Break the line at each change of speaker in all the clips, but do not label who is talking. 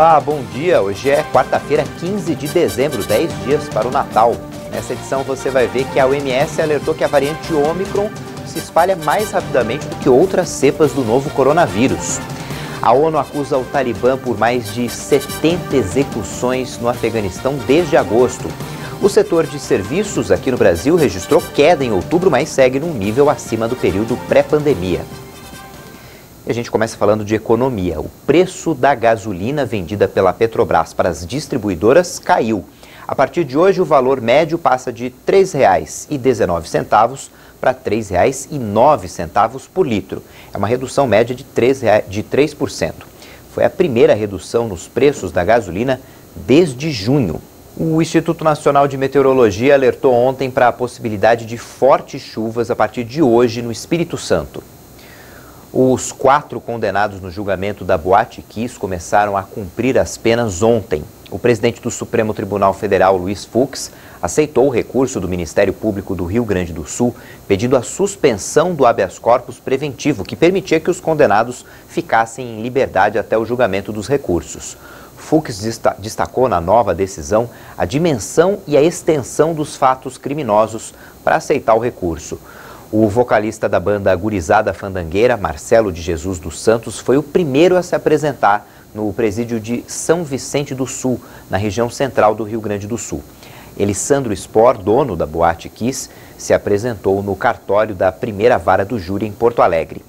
Olá, bom dia. Hoje é quarta-feira, 15 de dezembro, 10 dias para o Natal. Nessa edição você vai ver que a OMS alertou que a variante Ômicron se espalha mais rapidamente do que outras cepas do novo coronavírus. A ONU acusa o Talibã por mais de 70 execuções no Afeganistão desde agosto. O setor de serviços aqui no Brasil registrou queda em outubro, mas segue num nível acima do período pré-pandemia. E a gente começa falando de economia. O preço da gasolina vendida pela Petrobras para as distribuidoras caiu. A partir de hoje, o valor médio passa de R$ 3,19 para R$ 3,09 por litro. É uma redução média de 3%. Foi a primeira redução nos preços da gasolina desde junho. O Instituto Nacional de Meteorologia alertou ontem para a possibilidade de fortes chuvas a partir de hoje no Espírito Santo. Os 4 condenados no julgamento da Boate Kiss começaram a cumprir as penas ontem. O presidente do Supremo Tribunal Federal, Luiz Fux, aceitou o recurso do Ministério Público do Rio Grande do Sul, pedindo a suspensão do habeas corpus preventivo, que permitia que os condenados ficassem em liberdade até o julgamento dos recursos. Fux destacou na nova decisão a dimensão e a extensão dos fatos criminosos para aceitar o recurso. O vocalista da banda Gurizada Fandangueira, Marcelo de Jesus dos Santos, foi o primeiro a se apresentar no presídio de São Vicente do Sul, na região central do Rio Grande do Sul. Elissandro Spor, dono da Boate Kiss, se apresentou no cartório da primeira vara do júri em Porto Alegre.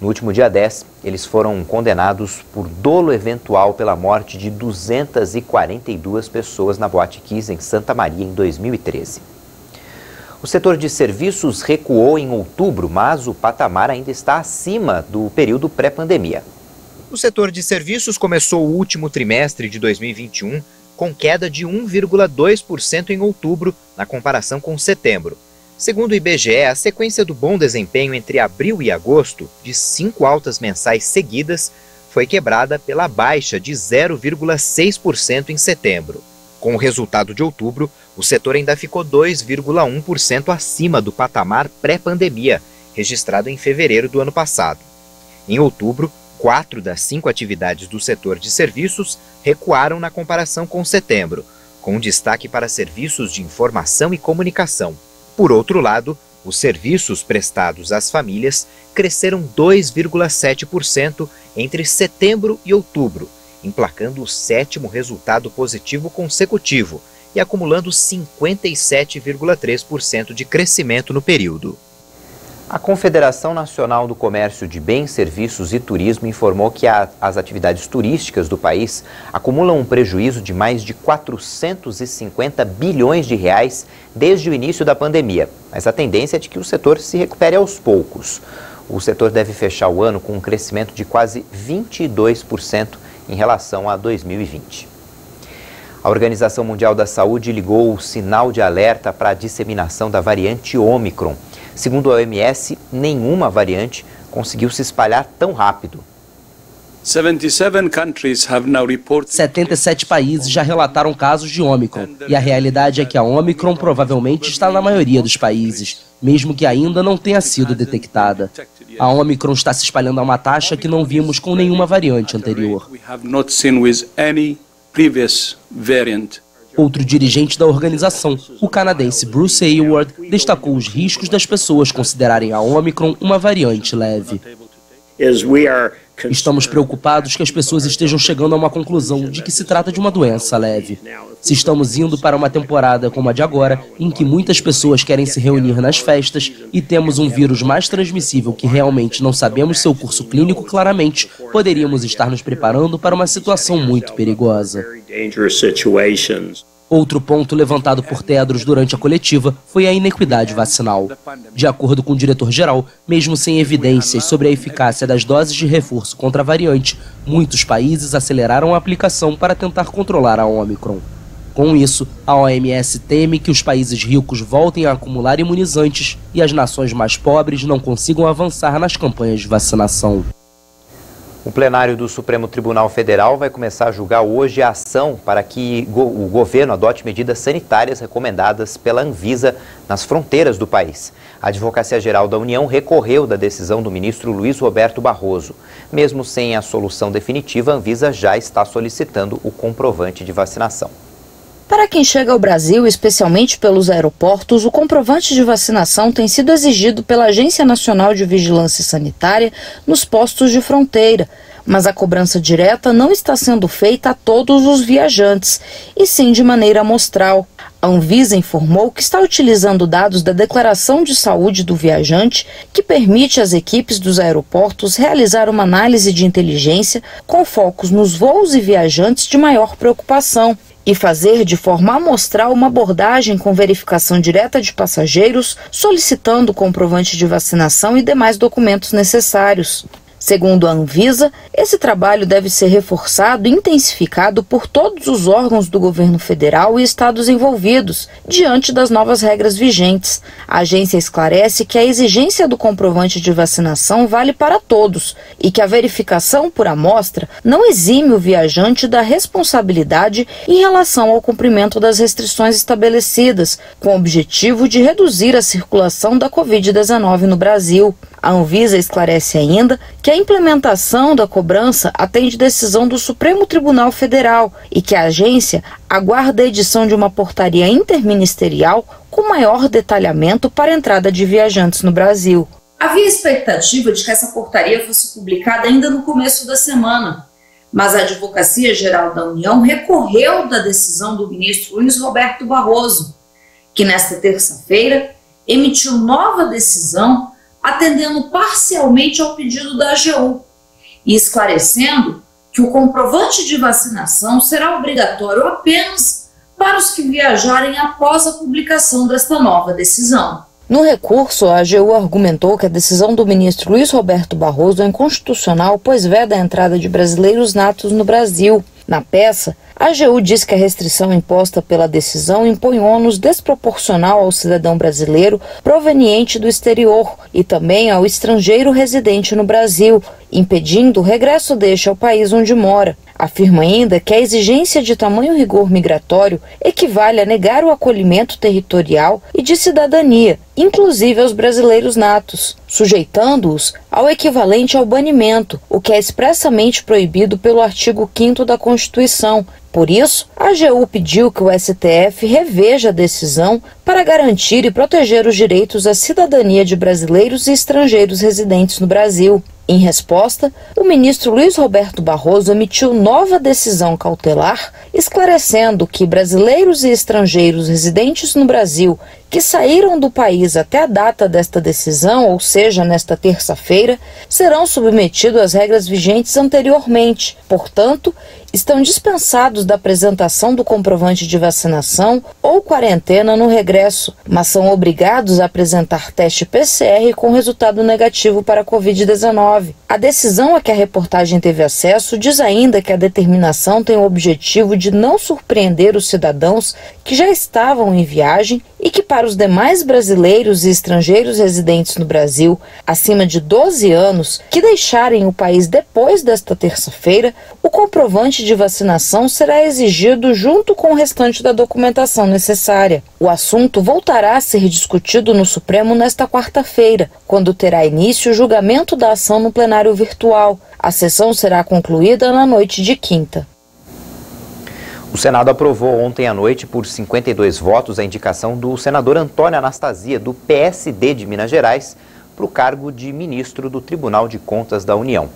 No último dia 10, eles foram condenados por dolo eventual pela morte de 242 pessoas na Boate Kiss, em Santa Maria, em 2013. O setor de serviços recuou em outubro, mas o patamar ainda está acima do período pré-pandemia. O setor de serviços começou o último trimestre de 2021 com queda de 1,2% em outubro, na comparação com setembro. Segundo o IBGE, a sequência do bom desempenho entre abril e agosto, de 5 altas mensais seguidas, foi quebrada pela baixa de 0,6% em setembro. Com o resultado de outubro, o setor ainda ficou 2,1% acima do patamar pré-pandemia, registrado em fevereiro do ano passado. Em outubro, 4 das 5 atividades do setor de serviços recuaram na comparação com setembro, com destaque para serviços de informação e comunicação. Por outro lado, os serviços prestados às famílias cresceram 2,7% entre setembro e outubro, emplacando o 7º resultado positivo consecutivo e acumulando 57,3% de crescimento no período. A Confederação Nacional do Comércio de Bens, Serviços e Turismo informou que as atividades turísticas do país acumulam um prejuízo de mais de 450 bilhões de reais desde o início da pandemia, mas a tendência é de que o setor se recupere aos poucos. O setor deve fechar o ano com um crescimento de quase 22% em relação a 2020. A Organização Mundial da Saúde ligou o sinal de alerta para a disseminação da variante Ômicron. Segundo a OMS, nenhuma variante conseguiu se espalhar tão rápido.
77 países já relataram casos de Ômicron, e a realidade é que a Ômicron provavelmente está na maioria dos países, mesmo que ainda não tenha sido detectada. A Ômicron está se espalhando a uma taxa que não vimos com nenhuma variante anterior. Outro dirigente da organização, o canadense Bruce Hayward, destacou os riscos das pessoas considerarem a Ômicron uma variante leve. Estamos preocupados que as pessoas estejam chegando a uma conclusão de que se trata de uma doença leve. Se estamos indo para uma temporada como a de agora, em que muitas pessoas querem se reunir nas festas e temos um vírus mais transmissível que realmente não sabemos seu curso clínico claramente, poderíamos estar nos preparando para uma situação muito perigosa. Outro ponto levantado por Tedros durante a coletiva foi a inequidade vacinal. De acordo com o diretor-geral, mesmo sem evidências sobre a eficácia das doses de reforço contra a variante, muitos países aceleraram a aplicação para tentar controlar a Ômicron. Com isso, a OMS teme que os países ricos voltem a acumular imunizantes e as nações mais pobres não consigam avançar nas campanhas de vacinação.
O plenário do Supremo Tribunal Federal vai começar a julgar hoje a ação para que o governo adote medidas sanitárias recomendadas pela Anvisa nas fronteiras do país. A Advocacia Geral da União recorreu da decisão do ministro Luiz Roberto Barroso. Mesmo sem a solução definitiva, a Anvisa já está solicitando o comprovante de vacinação.
Para quem chega ao Brasil, especialmente pelos aeroportos, o comprovante de vacinação tem sido exigido pela Agência Nacional de Vigilância Sanitária nos postos de fronteira. Mas a cobrança direta não está sendo feita a todos os viajantes, e sim de maneira amostral. A Anvisa informou que está utilizando dados da Declaração de Saúde do viajante, que permite às equipes dos aeroportos realizar uma análise de inteligência com focos nos voos e viajantes de maior preocupação, e fazer de forma amostral uma abordagem com verificação direta de passageiros, solicitando o comprovante de vacinação e demais documentos necessários. Segundo a Anvisa, esse trabalho deve ser reforçado e intensificado por todos os órgãos do governo federal e estados envolvidos, diante das novas regras vigentes. A agência esclarece que a exigência do comprovante de vacinação vale para todos e que a verificação por amostra não exime o viajante da responsabilidade em relação ao cumprimento das restrições estabelecidas, com o objetivo de reduzir a circulação da Covid-19 no Brasil. A Anvisa esclarece ainda que a implementação da cobrança atende decisão do Supremo Tribunal Federal e que a agência aguarda a edição de uma portaria interministerial com maior detalhamento para a entrada de viajantes no Brasil.
Havia expectativa de que essa portaria fosse publicada ainda no começo da semana, mas a Advocacia Geral da União recorreu da decisão do ministro Luiz Roberto Barroso, que nesta terça-feira emitiu nova decisão atendendo parcialmente ao pedido da AGU e esclarecendo que o comprovante de vacinação será obrigatório apenas para os que viajarem após a publicação desta nova decisão.
No recurso, a AGU argumentou que a decisão do ministro Luiz Roberto Barroso é inconstitucional, pois veda a entrada de brasileiros natos no Brasil. Na peça, a AGU diz que a restrição imposta pela decisão impõe ônus desproporcional ao cidadão brasileiro proveniente do exterior e também ao estrangeiro residente no Brasil, impedindo o regresso deste ao país onde mora. Afirma ainda que a exigência de tamanho rigor migratório equivale a negar o acolhimento territorial e de cidadania, inclusive aos brasileiros natos, sujeitando-os ao equivalente ao banimento, o que é expressamente proibido pelo artigo 5º da Constituição. Por isso, a AGU pediu que o STF reveja a decisão para garantir e proteger os direitos à cidadania de brasileiros e estrangeiros residentes no Brasil. Em resposta, o ministro Luiz Roberto Barroso emitiu nova decisão cautelar, esclarecendo que brasileiros e estrangeiros residentes no Brasil que saíram do país até a data desta decisão, ou seja, nesta terça-feira, serão submetidos às regras vigentes anteriormente. Portanto, estão dispensados da apresentação do comprovante de vacinação ou quarentena no regresso, mas são obrigados a apresentar teste PCR com resultado negativo para a Covid-19. A decisão a que a reportagem teve acesso diz ainda que a determinação tem o objetivo de não surpreender os cidadãos que já estavam em viagem e que para os demais brasileiros e estrangeiros residentes no Brasil, acima de 12 anos, que deixarem o país depois desta terça-feira, o comprovante de vacinação será exigido junto com o restante da documentação necessária. O assunto voltará a ser discutido no Supremo nesta quarta-feira, quando terá início o julgamento da ação no plenário virtual. A sessão será concluída na noite de quinta.
O Senado aprovou ontem à noite, por 52 votos, a indicação do senador Antônio Anastasia, do PSD de Minas Gerais, para o cargo de ministro do Tribunal de Contas da União.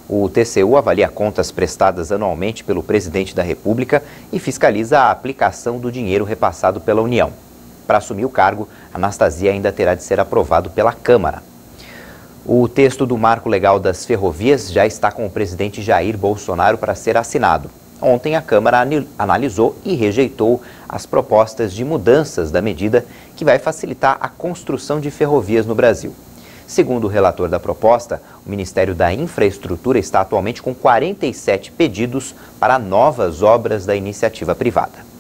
O TCU avalia contas prestadas anualmente pelo presidente da República e fiscaliza a aplicação do dinheiro repassado pela União. Para assumir o cargo, Anastasia ainda terá de ser aprovado pela Câmara. O texto do Marco Legal das Ferrovias já está com o presidente Jair Bolsonaro para ser assinado. Ontem, a Câmara analisou e rejeitou as propostas de mudanças da medida que vai facilitar a construção de ferrovias no Brasil. Segundo o relator da proposta, o Ministério da Infraestrutura está atualmente com 47 pedidos para novas obras da iniciativa privada.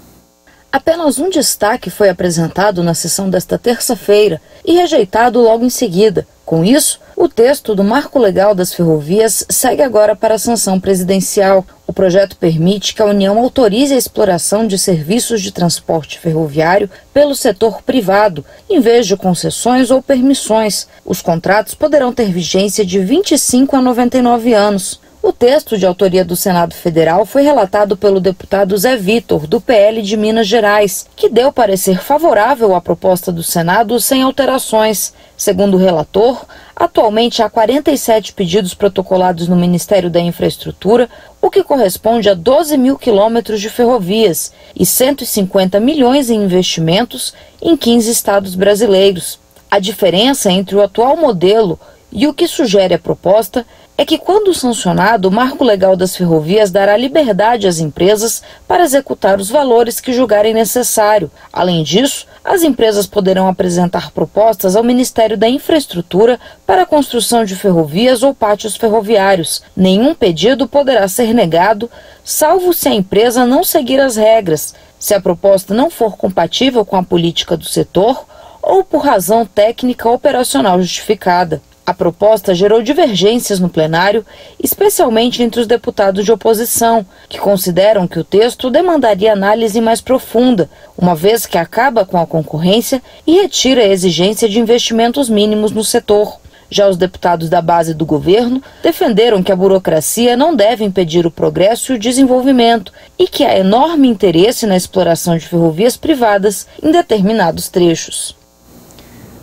Apenas um destaque foi apresentado na sessão desta terça-feira e rejeitado logo em seguida. Com isso, O texto do Marco Legal das Ferrovias segue agora para a sanção presidencial. O projeto permite que a União autorize a exploração de serviços de transporte ferroviário pelo setor privado, em vez de concessões ou permissões. Os contratos poderão ter vigência de 25 a 99 anos. O texto, de autoria do Senado Federal, foi relatado pelo deputado Zé Vitor, do PL de Minas Gerais, que deu parecer favorável à proposta do Senado sem alterações. Segundo o relator, atualmente há 47 pedidos protocolados no Ministério da Infraestrutura, o que corresponde a 12 mil quilômetros de ferrovias e 150 milhões em investimentos em 15 estados brasileiros. A diferença entre o atual modelo e o que sugere a proposta é que, quando sancionado, o Marco Legal das Ferrovias dará liberdade às empresas para executar os valores que julgarem necessário. Além disso, as empresas poderão apresentar propostas ao Ministério da Infraestrutura para a construção de ferrovias ou pátios ferroviários. Nenhum pedido poderá ser negado, salvo se a empresa não seguir as regras, se a proposta não for compatível com a política do setor ou por razão técnica operacional justificada. A proposta gerou divergências no plenário, especialmente entre os deputados de oposição, que consideram que o texto demandaria análise mais profunda, uma vez que acaba com a concorrência e retira a exigência de investimentos mínimos no setor. Já os deputados da base do governo defenderam que a burocracia não deve impedir o progresso e o desenvolvimento e que há enorme interesse na exploração de ferrovias privadas em determinados trechos.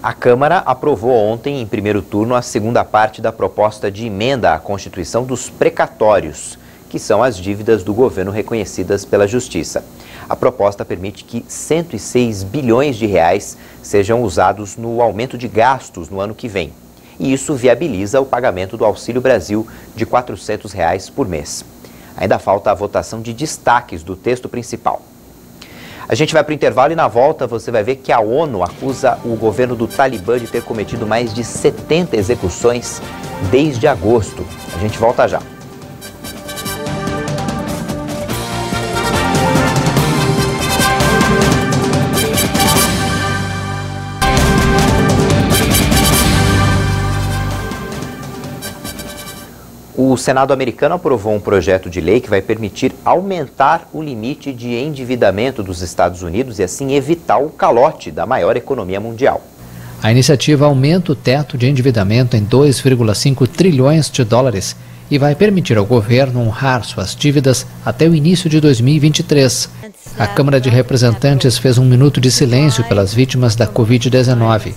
A Câmara aprovou ontem, em primeiro turno, a segunda parte da proposta de emenda à Constituição dos precatórios, que são as dívidas do governo reconhecidas pela Justiça. A proposta permite que 106 bilhões de reais sejam usados no aumento de gastos no ano que vem. E isso viabiliza o pagamento do Auxílio Brasil de R$ 400 por mês. Ainda falta a votação de destaques do texto principal. A gente vai para o intervalo e na volta você vai ver que a ONU acusa o governo do Talibã de ter cometido mais de 70 execuções desde agosto. A gente volta já. O Senado americano aprovou um projeto de lei que vai permitir aumentar o limite de endividamento dos Estados Unidos e assim evitar o calote da maior economia mundial.
A iniciativa aumenta o teto de endividamento em 2,5 trilhões de dólares e vai permitir ao governo honrar suas dívidas até o início de 2023. A Câmara de Representantes fez um minuto de silêncio pelas vítimas da Covid-19.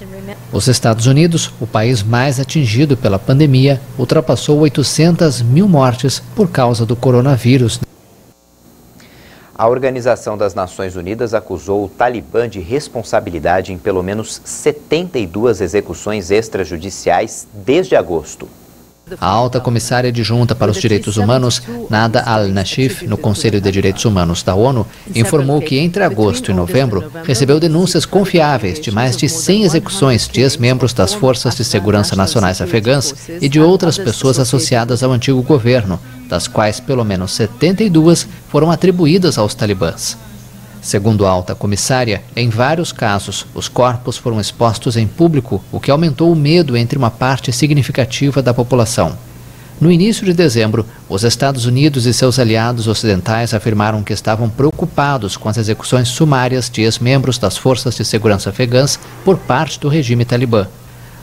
Os Estados Unidos, o país mais atingido pela pandemia, ultrapassou 800 mil mortes por causa do coronavírus.
A Organização das Nações Unidas acusou o Talibã de responsabilidade em pelo menos 72 execuções extrajudiciais desde agosto.
A alta comissária adjunta para os direitos humanos, Nada Al-Nashif, no Conselho de Direitos Humanos da ONU, informou que entre agosto e novembro recebeu denúncias confiáveis de mais de 100 execuções de ex-membros das Forças de Segurança Nacionais Afegãs e de outras pessoas associadas ao antigo governo, das quais pelo menos 72 foram atribuídas aos talibãs. Segundo a alta comissária, em vários casos, os corpos foram expostos em público, o que aumentou o medo entre uma parte significativa da população. No início de dezembro, os Estados Unidos e seus aliados ocidentais afirmaram que estavam preocupados com as execuções sumárias de ex-membros das Forças de Segurança Afegãs por parte do regime talibã.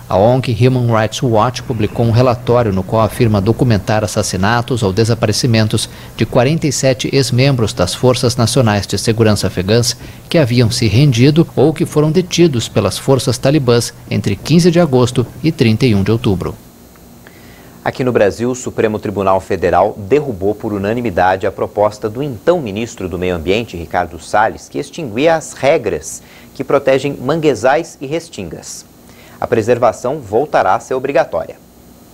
A ONG Human Rights Watch publicou um relatório no qual afirma documentar assassinatos ou desaparecimentos de 47 ex-membros das Forças Nacionais de Segurança Afegãs que haviam se rendido ou que foram detidos pelas forças talibãs entre 15 de agosto e 31 de outubro.
Aqui no Brasil, o Supremo Tribunal Federal derrubou por unanimidade a proposta do então ministro do Meio Ambiente, Ricardo Salles, que extinguia as regras que protegem manguezais e restingas. A preservação voltará a ser obrigatória.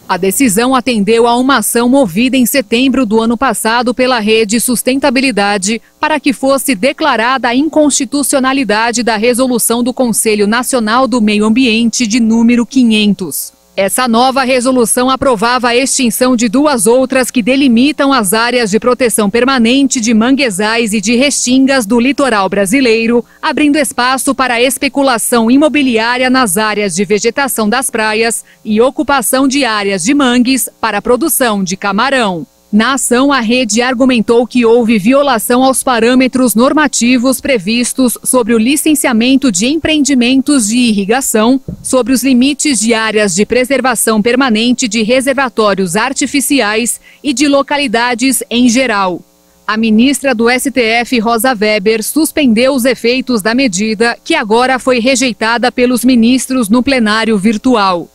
A decisão atendeu a uma ação movida em setembro do ano passado pela Rede Sustentabilidade para que fosse declarada a inconstitucionalidade da resolução do Conselho Nacional do Meio Ambiente de número 500. Essa nova resolução aprovava a extinção de 2 outras que delimitam as áreas de proteção permanente de manguezais e de restingas do litoral brasileiro, abrindo espaço para a especulação imobiliária nas áreas de vegetação das praias e ocupação de áreas de mangues para a produção de camarão. Na ação, a rede argumentou que houve violação aos parâmetros normativos previstos sobre o licenciamento de empreendimentos de irrigação, sobre os limites de áreas de preservação permanente de reservatórios artificiais e de localidades em geral. A ministra do STF, Rosa Weber, suspendeu os efeitos da medida, que agora foi rejeitada pelos ministros no plenário virtual.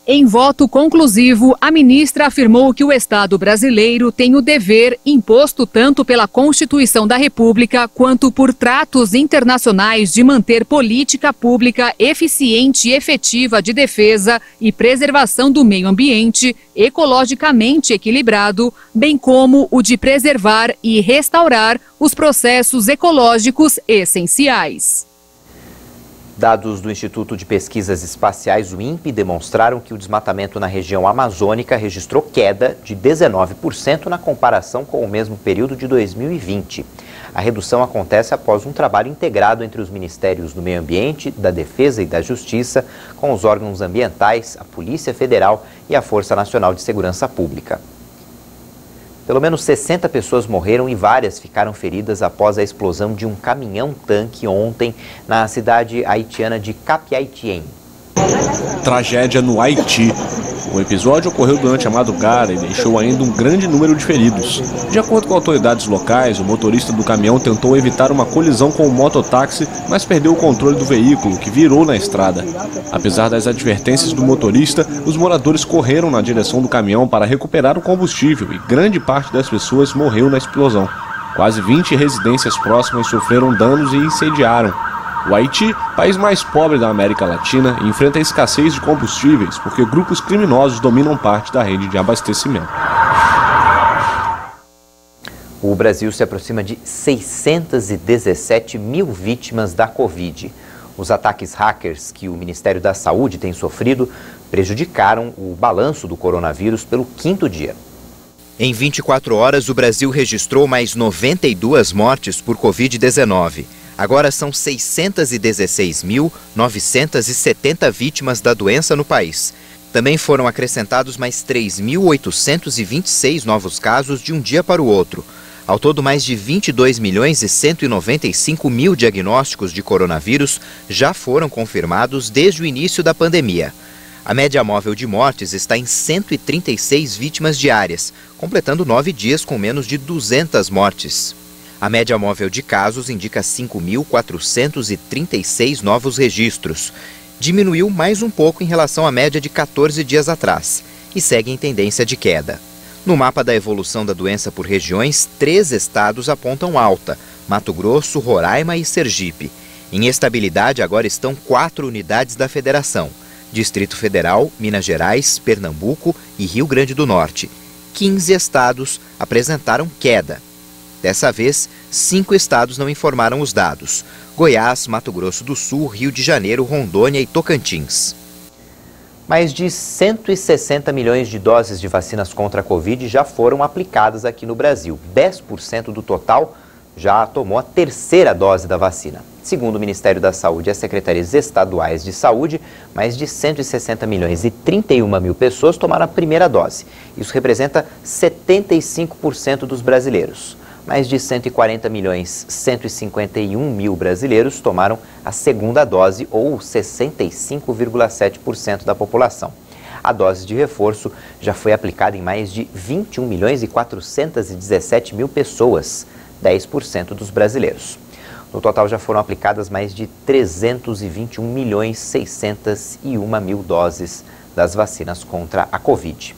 Em voto conclusivo, a ministra afirmou que o Estado brasileiro tem o dever, imposto tanto pela Constituição da República quanto por tratos internacionais, de manter política pública eficiente e efetiva de defesa e preservação do meio ambiente, ecologicamente equilibrado, bem como o de preservar e restaurar os processos ecológicos essenciais.
Dados do Instituto de Pesquisas Espaciais, o INPE, demonstraram que o desmatamento na região amazônica registrou queda de 19% na comparação com o mesmo período de 2020. A redução acontece após um trabalho integrado entre os Ministérios do Meio Ambiente, da Defesa e da Justiça, com os órgãos ambientais, a Polícia Federal e a Força Nacional de Segurança Pública. Pelo menos 60 pessoas morreram e várias ficaram feridas após a explosão de um caminhão-tanque ontem na cidade haitiana de Cap-Haïtien.
Tragédia no Haiti. O episódio ocorreu durante a madrugada e deixou ainda um grande número de feridos. De acordo com autoridades locais, o motorista do caminhão tentou evitar uma colisão com o mototáxi, mas perdeu o controle do veículo, que virou na estrada. Apesar das advertências do motorista, os moradores correram na direção do caminhão para recuperar o combustível e grande parte das pessoas morreu na explosão. Quase 20 residências próximas sofreram danos e incendiaram. O Haiti, país mais pobre da América Latina, enfrenta a escassez de combustíveis porque grupos criminosos dominam parte da rede de abastecimento.
O Brasil se aproxima de 617 mil vítimas da Covid. Os ataques hackers que o Ministério da Saúde tem sofrido prejudicaram o balanço do coronavírus pelo 5º dia. Em 24 horas, o Brasil registrou mais 92 mortes por Covid-19. Agora são 616.970 vítimas da doença no país. Também foram acrescentados mais 3.826 novos casos de um dia para o outro. Ao todo, mais de 22.195.000 diagnósticos de coronavírus já foram confirmados desde o início da pandemia. A média móvel de mortes está em 136 vítimas diárias, completando 9 dias com menos de 200 mortes. A média móvel de casos indica 5.436 novos registros. Diminuiu mais um pouco em relação à média de 14 dias atrás e segue em tendência de queda. No mapa da evolução da doença por regiões, 3 estados apontam alta: Mato Grosso, Roraima e Sergipe. Em estabilidade agora estão 4 unidades da federação: Distrito Federal, Minas Gerais, Pernambuco e Rio Grande do Norte. 15 estados apresentaram queda. Dessa vez, 5 estados não informaram os dados: Goiás, Mato Grosso do Sul, Rio de Janeiro, Rondônia e Tocantins. Mais de 160 milhões de doses de vacinas contra a Covid já foram aplicadas aqui no Brasil. 10% do total já tomou a 3ª dose da vacina. Segundo o Ministério da Saúde e as secretarias estaduais de saúde, mais de 160 milhões e 31 mil pessoas tomaram a 1ª dose. Isso representa 75% dos brasileiros. Mais de 140 milhões 151 mil brasileiros tomaram a 2ª dose, ou 65,7% da população. A dose de reforço já foi aplicada em mais de 21 milhões e 417 mil pessoas, 10% dos brasileiros. No total já foram aplicadas mais de 321 milhões 601 mil doses das vacinas contra a Covid.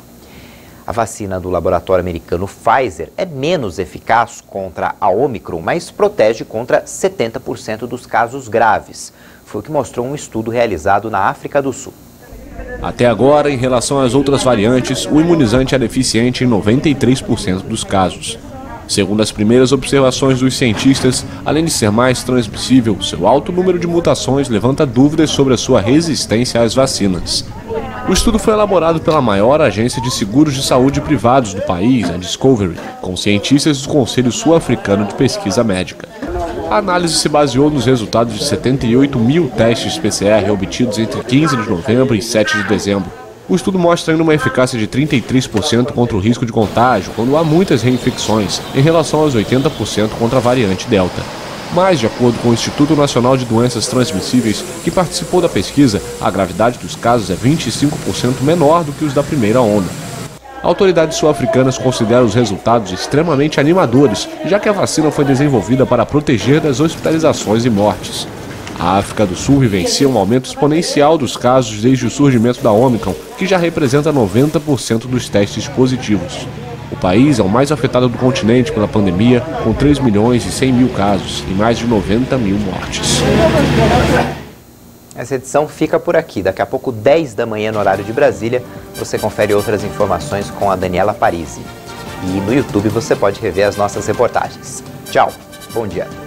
A vacina do laboratório americano Pfizer é menos eficaz contra a Omicron, mas protege contra 70% dos casos graves. Foi o que mostrou um estudo realizado na África do Sul.
Até agora, em relação às outras variantes, o imunizante era eficiente em 93% dos casos. Segundo as primeiras observações dos cientistas, além de ser mais transmissível, seu alto número de mutações levanta dúvidas sobre a sua resistência às vacinas. O estudo foi elaborado pela maior agência de seguros de saúde privados do país, a Discovery, com cientistas do Conselho Sul-Africano de Pesquisa Médica. A análise se baseou nos resultados de 78 mil testes PCR obtidos entre 15 de novembro e 7 de dezembro. O estudo mostra ainda uma eficácia de 33% contra o risco de contágio quando há muitas reinfecções, em relação aos 80% contra a variante Delta. Mas, de acordo com o Instituto Nacional de Doenças Transmissíveis, que participou da pesquisa, a gravidade dos casos é 25% menor do que os da primeira onda. Autoridades sul-africanas consideram os resultados extremamente animadores, já que a vacina foi desenvolvida para proteger das hospitalizações e mortes. A África do Sul vivencia um aumento exponencial dos casos desde o surgimento da Ômicron, que já representa 90% dos testes positivos. O país é o mais afetado do continente pela pandemia, com 3 milhões e 100 mil casos e mais de 90 mil mortes.
Essa edição fica por aqui. Daqui a pouco, 10 da manhã no horário de Brasília, você confere outras informações com a Daniela Parisi. E no YouTube você pode rever as nossas reportagens. Tchau, bom dia.